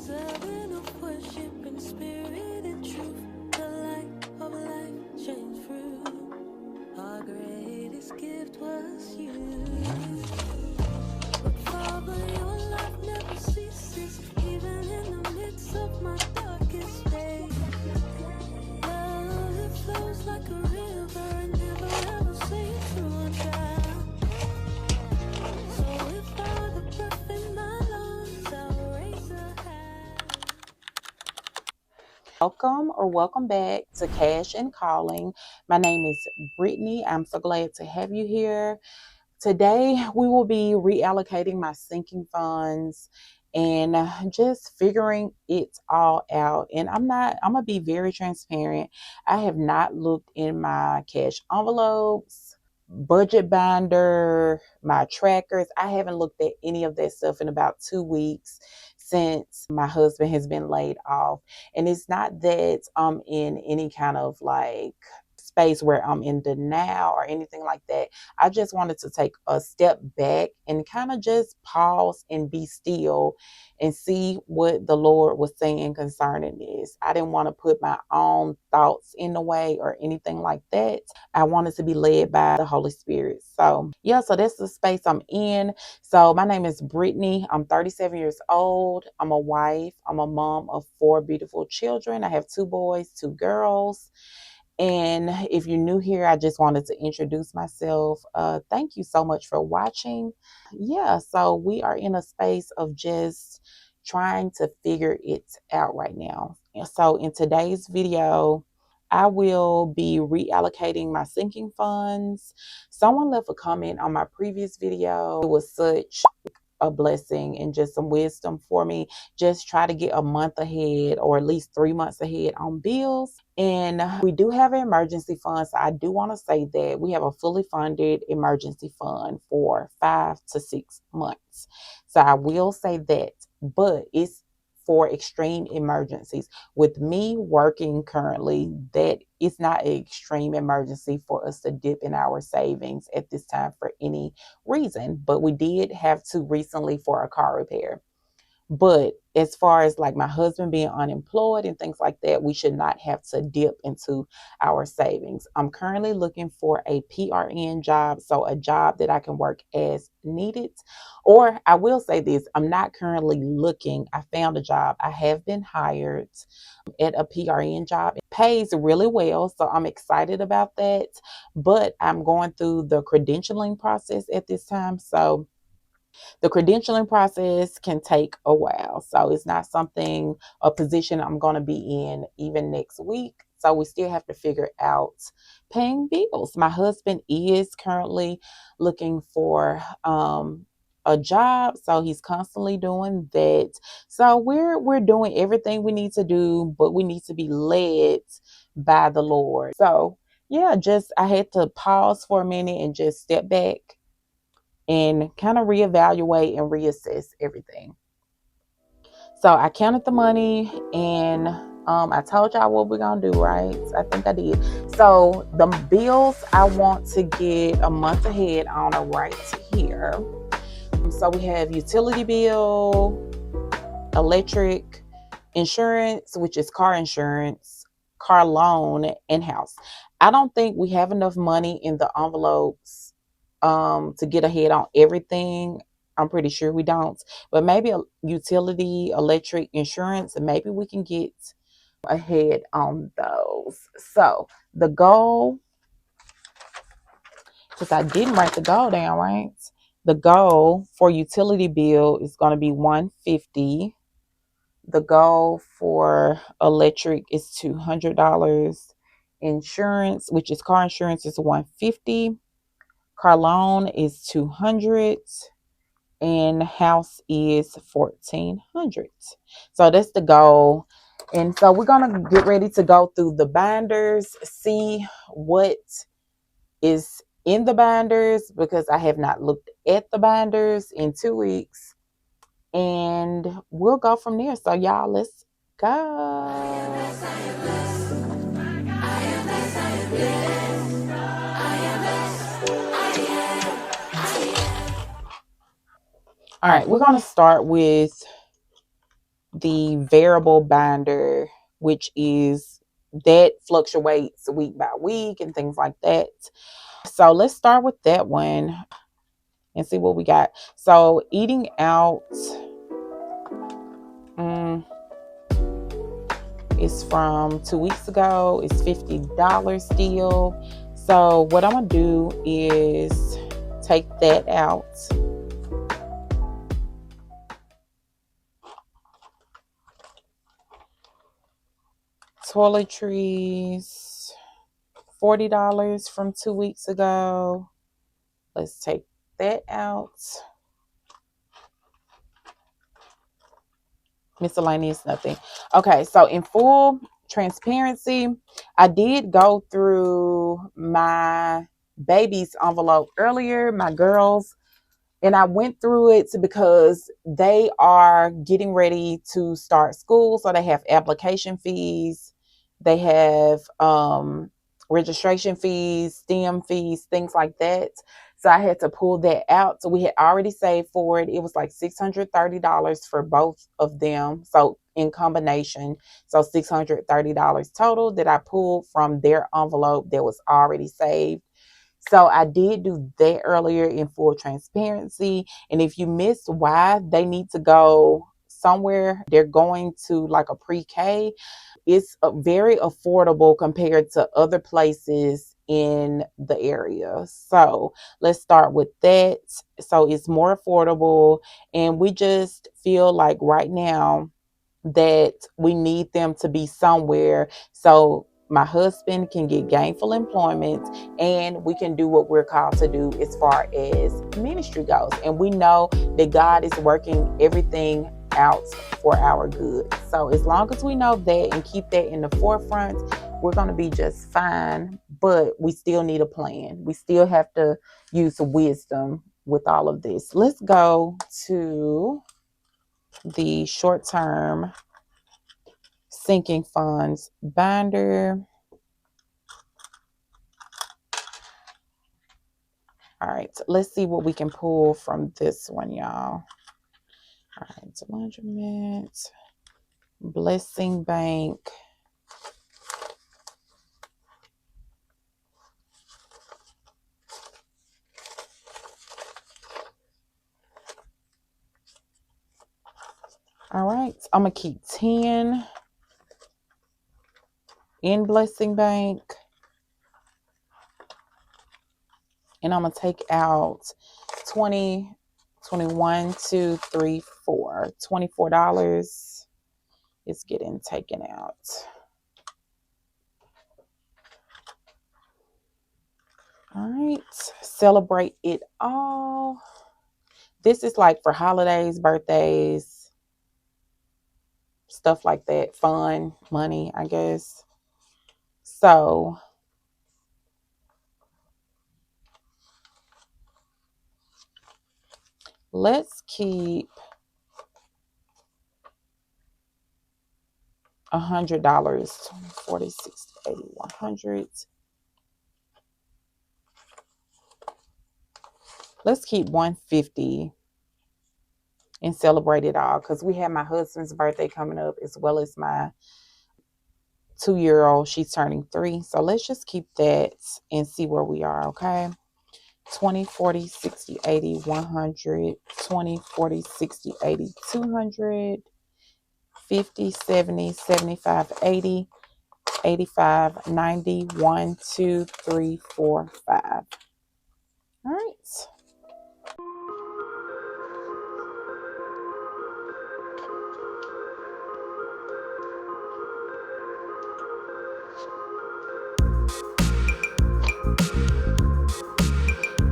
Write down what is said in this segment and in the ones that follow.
deserving of worship in spirit and truth. The light of life shines through. Our greatest gift was you. But Father, your love never ceases, even in the midst of my darkest days. Love, it flows like a river and never ever seems to run dry. So if I the breath in my lungs, I'll raise a hand. Welcome back to Cash and Calling. My name is Brittany. I'm so glad to have you here. Today, we will be reallocating my sinking funds and just figuring it all out. And I'm going to be very transparent. I have not looked in my cash envelopes, budget binder, my trackers. I haven't looked at any of that stuff in about 2 weeks since my husband has been laid off. And it's not that I'm in any kind of like space where I'm in denial or anything like that. I just wanted to take a step back and kind of just pause and be still and see what the Lord was saying concerning this. I didn't want to put my own thoughts in the way or anything like that. I wanted to be led by the Holy Spirit. So, yeah, so that's the space I'm in. So, my name is Brittany. I'm 37 years old. I'm a wife. I'm a mom of 4 beautiful children. I have 2 boys, 2 girls. And if you're new here, I just wanted to introduce myself. Thank you so much for watching. Yeah, so we are in a space of just trying to figure it out right now. And so in today's video, I will be reallocating my sinking funds. Someone left a comment on my previous video. It was such a blessing and just some wisdom for me. Just try to get a month ahead or at least 3 months ahead on bills. And we do have an emergency fund. So I do want to say that we have a fully funded emergency fund for 5 to 6 months. So I will say that, but it's for extreme emergencies. With me working currently, that it's not an extreme emergency for us to dip in our savings at this time for any reason. But we did have to recently for a car repair. But as far as like my husband being unemployed and things like that, we should not have to dip into our savings. I'm currently looking for a PRN job, so a job that I can work as needed. Or I will say this, I'm not currently looking. I found a job. I have been hired at a PRN job. It pays really well, so I'm excited about that. But I'm going through the credentialing process at this time. So the credentialing process can take a while. So it's not something, a position I'm going to be in even next week. So we still have to figure out paying bills. My husband is currently looking for a job, so he's constantly doing that. So we're doing everything we need to do, but we need to be led by the Lord. So yeah, just I had to pause for a minute and just step back and kind of reevaluate and reassess everything. So I counted the money and I told y'all what we're going to do, right? I think I did. So the bills I want to get a month ahead on are right here. So we have utility bill, electric, insurance, which is car insurance, car loan, and house. I don't think we have enough money in the envelopes to get ahead on everything. I'm pretty sure we don't, but maybe a utility, electric, insurance, and maybe we can get ahead on those. So the goal, because I didn't write the goal down, right? The goal for utility bill is going to be 150. The goal for electric is $200. Insurance, which is car insurance, is 150. Car loan is 200. And house is 1,400. So that's the goal. And so we're going to get ready to go through the binders, see what is in the binders, because I have not looked at the binders in 2 weeks. And we'll go from there. So y'all, let's go. All right, we're going to start with the variable binder, which is that fluctuates week by week and things like that. So let's start with that one and see what we got. So eating out is from 2 weeks ago. It's $50 still. So what I'm gonna do is take that out. Toiletries, $40 from 2 weeks ago. Let's take that out. Miscellaneous, nothing. Okay, so in full transparency, I did go through my baby's envelope earlier, my girls, and I went through it because they are getting ready to start school. So they have application fees, they have registration fees, STEM fees, things like that. So I had to pull that out. So we had already saved for it. It was like $630 for both of them. So in combination, so $630 total that I pulled from their envelope that was already saved. So I did do that earlier in full transparency. And if you missed why they need to go somewhere, they're going to like a pre-K. It's very affordable compared to other places in the area. So let's start with that. So it's more affordable. And we just feel like right now that we need them to be somewhere so my husband can get gainful employment and we can do what we're called to do as far as ministry goes. And we know that God is working everything out for our good. So as long as we know that and keep that in the forefront, we're going to be just fine. But we still need a plan. We still have to use wisdom with all of this. Let's go to the short-term sinking funds binder. All right, let's see what we can pull from this one, y'all. All right, management, blessing bank. All right, I'm gonna keep 10 in blessing bank, and I'm gonna take out 20, 21, 2, 3, 4, $24 is getting taken out. All right, celebrate it all. This is like for holidays, birthdays, stuff like that, fun, money, I guess. So let's keep $100, 40, 60, 80, 100. Let's keep 150 and celebrate it all because we have my husband's birthday coming up as well as my 2-year-old. She's turning 3. So let's just keep that and see where we are, okay? 20, 40, 60, 80, 100, 20, 40, 60, 80, 200, 50, 70, 75, 80, 85, 90, 1, 2, 3, 4, 5. All right.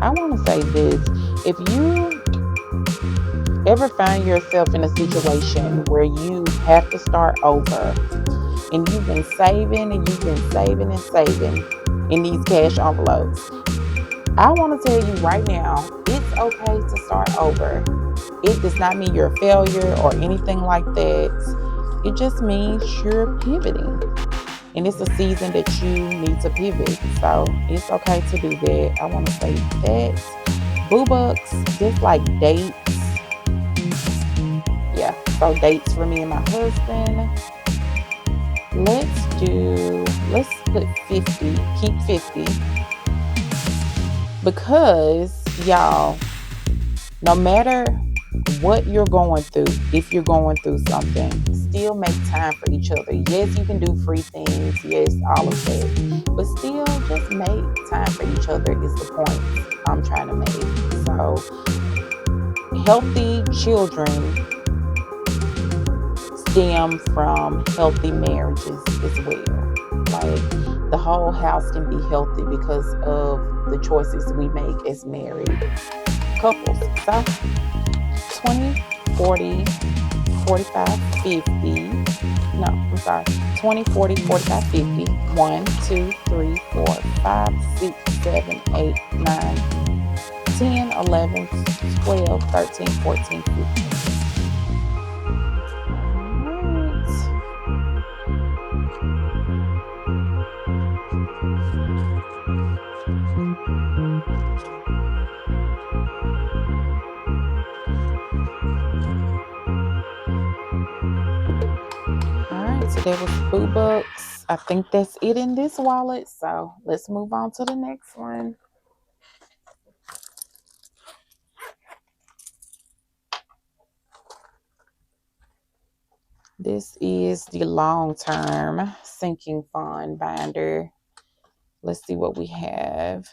I want to say this. If you ever find yourself in a situation where you have to start over and you've been saving and you've been saving and saving in these cash envelopes, I want to tell you right now, it's okay to start over. It does not mean you're a failure or anything like that. It just means you're pivoting. And it's a season that you need to pivot. So it's okay to do that. I want to say that. Boo bucks, just like dates. Yeah. So dates for me and my husband. Let's put 50, keep 50. Because y'all, no matter what you're going through, if you're going through something, still make time for each other. Yes, you can do free things, yes, all of that, but still just make time for each other is the point I'm trying to make. So healthy children stem from healthy marriages as well. Like the whole house can be healthy because of the choices we make as married couples. So 20, 40, 45, 50. No, I'm sorry. 20, 40, 45, 50. 1, 2, 3, 4, 5, 6, 7, 8, 9, 10, 11, 12, 13, 14, 15. Alright, so there was Boo Bucks. I think that's it in this wallet. So let's move on to the next one. This is the long-term sinking fund binder. Let's see what we have.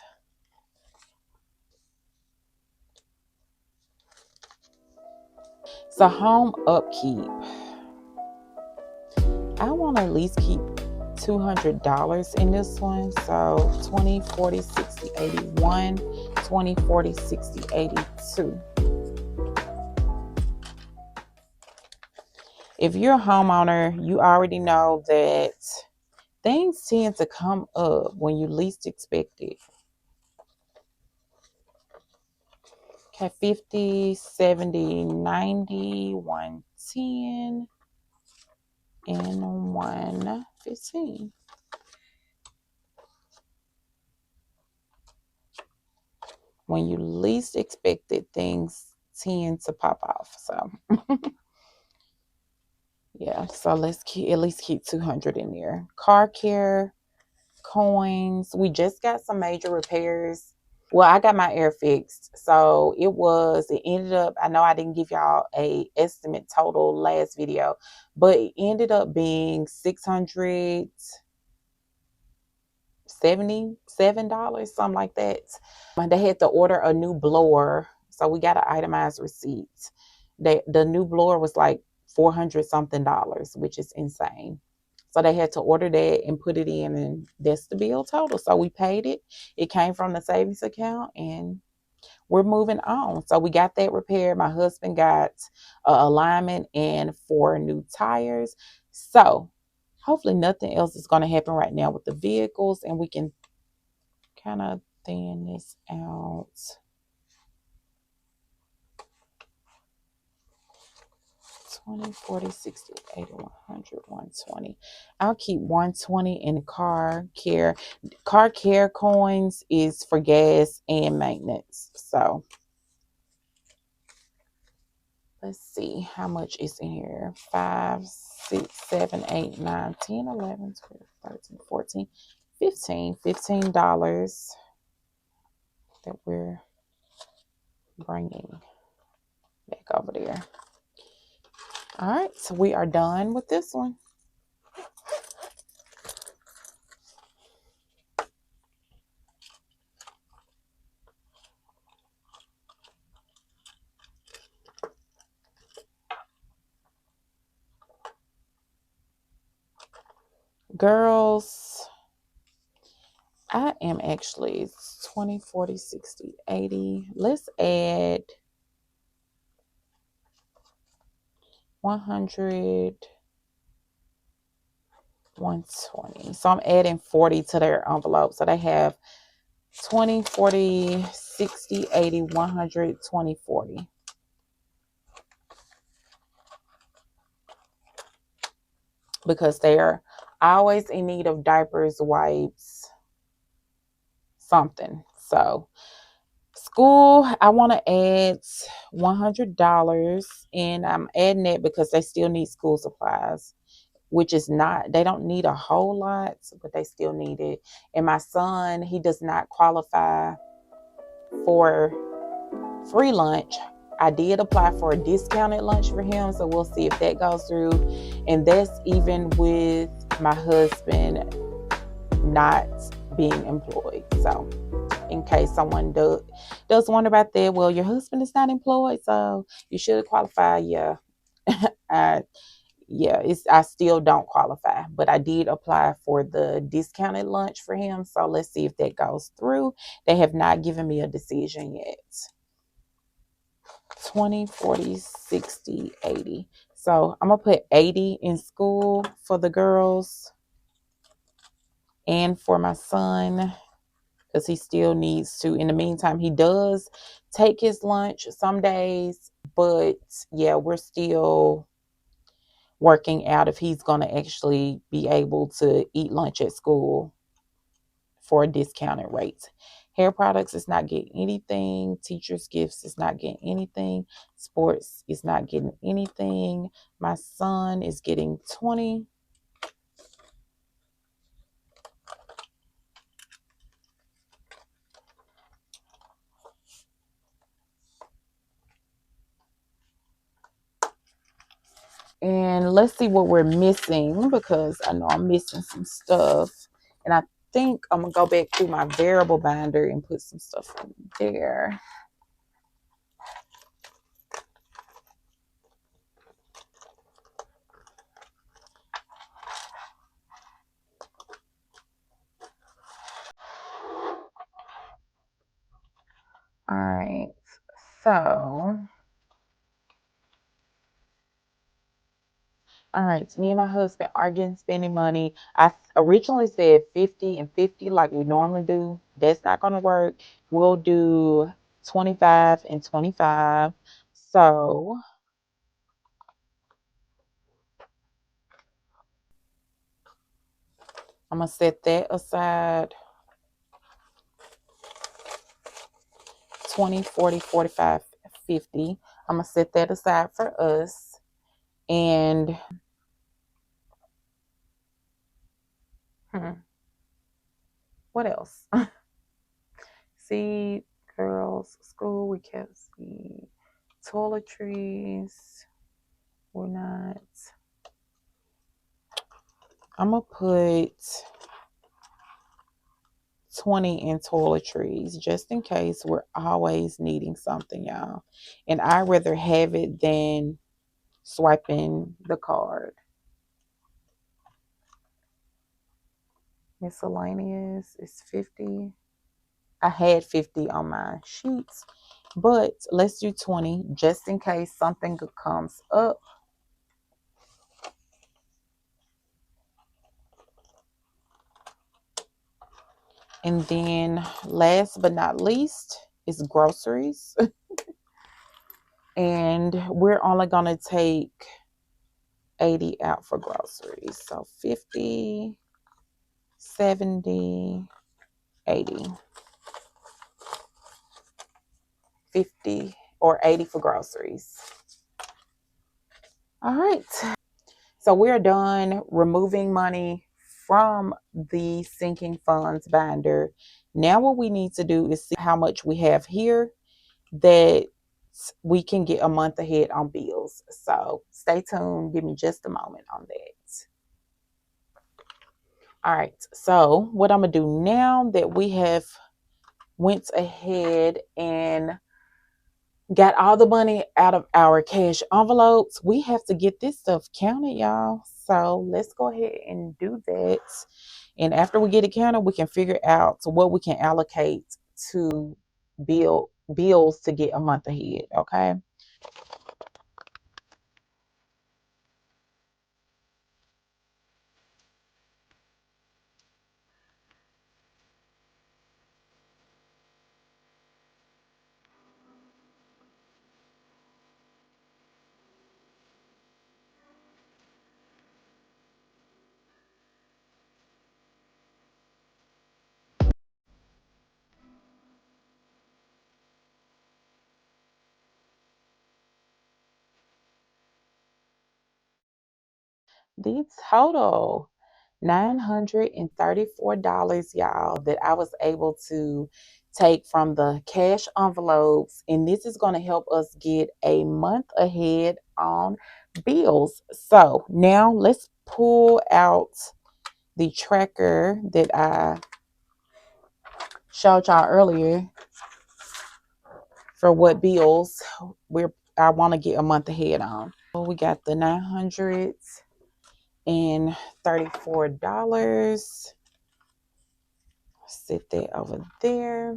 So home upkeep. I want to at least keep $200 in this one. So 20, 40, 60, 81, 20, 40, 60, 82. If you're a homeowner, you already know that things tend to come up when you least expect it. Okay, 50, 70, 90, 110, and 115. When you least expect it, things tend to pop off. So yeah, so let's at least keep 200 in there. Car care, coins. We just got some major repairs. Well, I got my air fixed. So it ended up, I know I didn't give y'all a estimate total last video, but it ended up being $677, something like that. They had to order a new blower. So we got an itemized receipt. The new blower was like 400 something dollars, which is insane. So they had to order that and put it in, and that's the bill total. So we paid it. It came from the savings account, and we're moving on. So we got that repaired. My husband got alignment and 4 new tires. So hopefully nothing else is going to happen right now with the vehicles, and we can kind of thin this out. 20, 40, 60, 80, 100, 120. I'll keep 120 in car care. Car care coins is for gas and maintenance. So let's see how much is in here. 5, 6, 7, 8, 9, 10, 11, 12, 13, 14, 15. $15 that we're bringing back over there. All right, so we are done with this one. Girls, I am actually 20, 40, 60, 80. Let's add 100, 120. So I'm adding 40 to their envelope. So they have 20, 40, 60, 80, 100, 20, 40. Because they're always in need of diapers, wipes, something. So School, I want to add $100, and I'm adding that because they still need school supplies, which is not, they don't need a whole lot, but they still need it. And my son, he does not qualify for free lunch. I did apply for a discounted lunch for him, so we'll see if that goes through. And that's even with my husband not being employed. So, in case someone does wonder about that, well, your husband is not employed, so you should qualify. Yeah, I, yeah, I still don't qualify, but I did apply for the discounted lunch for him. So let's see if that goes through. They have not given me a decision yet. 20, 40, 60, 80. So I'm going to put 80 in school for the girls and for my son because he still needs to. In the meantime, he does take his lunch some days, but yeah, we're still working out if he's going to actually be able to eat lunch at school for a discounted rate. Hair products is not getting anything. Teachers' gifts is not getting anything. Sports is not getting anything. My son is getting 20. And let's see what we're missing because I know I'm missing some stuff. And I think I'm going to go back through my variable binder and put some stuff in there. All right. So, all right. So me and my husband are getting spending money. I originally said 50 and 50 like we normally do. That's not going to work. We'll do 25 and 25. So I'm going to set that aside. 20, 40, 45, 50. I'm going to set that aside for us. And what else? See, girls, school, we kept see toiletries. We're not. I'm going to put 20 in toiletries just in case we're always needing something, y'all. And I'd rather have it than swiping the card. Miscellaneous is 50. I had 50 on my sheets, but let's do 20 just in case something comes up. And then last but not least is groceries. And we're only going to take 80 out for groceries. So 50, 70, 80. 50 or 80 for groceries. All right. So we're done removing money from the sinking funds binder. Now what we need to do is see how much we have here that we can get a month ahead on bills. So stay tuned. Give me just a moment on that. All right. So what I'm going to do now that we have went ahead and got all the money out of our cash envelopes, we have to get this stuff counted, y'all. So let's go ahead and do that. And after we get it counted, we can figure out what we can allocate to bills to get a month ahead. Okay. The total $934, y'all, that I was able to take from the cash envelopes. And this is going to help us get a month ahead on bills. So now let's pull out the tracker that I showed y'all earlier for what bills I want to get a month ahead on. So we got the $934. Sit that over there.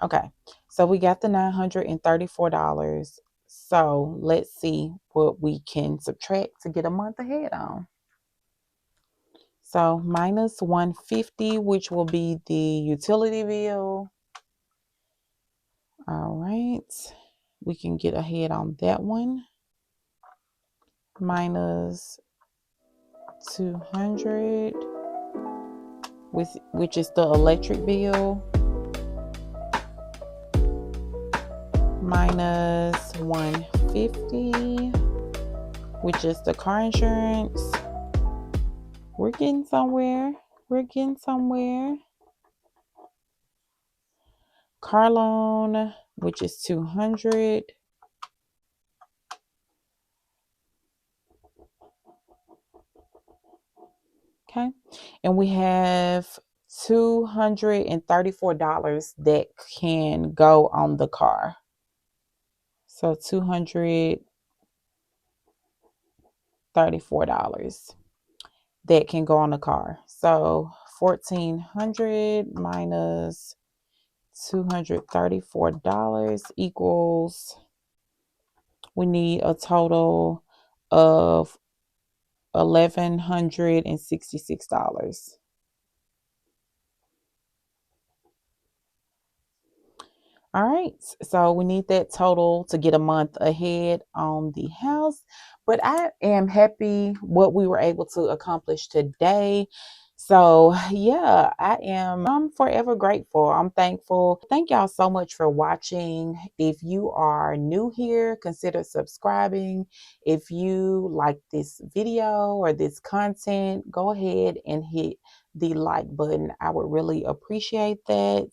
Okay, so we got the $934. So let's see what we can subtract to get a month ahead on. So minus 150, which will be the utility bill. All right, we can get ahead on that one. Minus 200, which is the electric bill. Minus 150, which is the car insurance. We're getting somewhere. We're getting somewhere. Car loan, which is 200. Okay. And we have $234 that can go on the car. So $234 that can go on the car. So 1,400 minus $234 equals, we need a total of $1,166. All right, so we need that total to get a month ahead on the house. But I am happy what we were able to accomplish today. So yeah, I'm forever grateful. I'm thankful. Thank y'all so much for watching. If you are new here, consider subscribing. If you like this video or this content, go ahead and hit the like button. I would really appreciate that.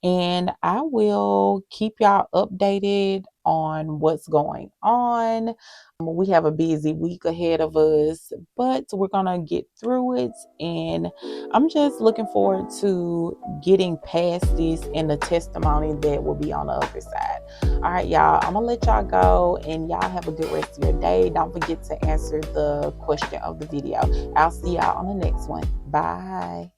And I will keep y'all updated on what's going on. We have a busy week ahead of us, but we're going to get through it. And I'm just looking forward to getting past this and the testimony that will be on the other side. All right, y'all, I'm going to let y'all go and y'all have a good rest of your day. Don't forget to answer the question of the video. I'll see y'all on the next one. Bye.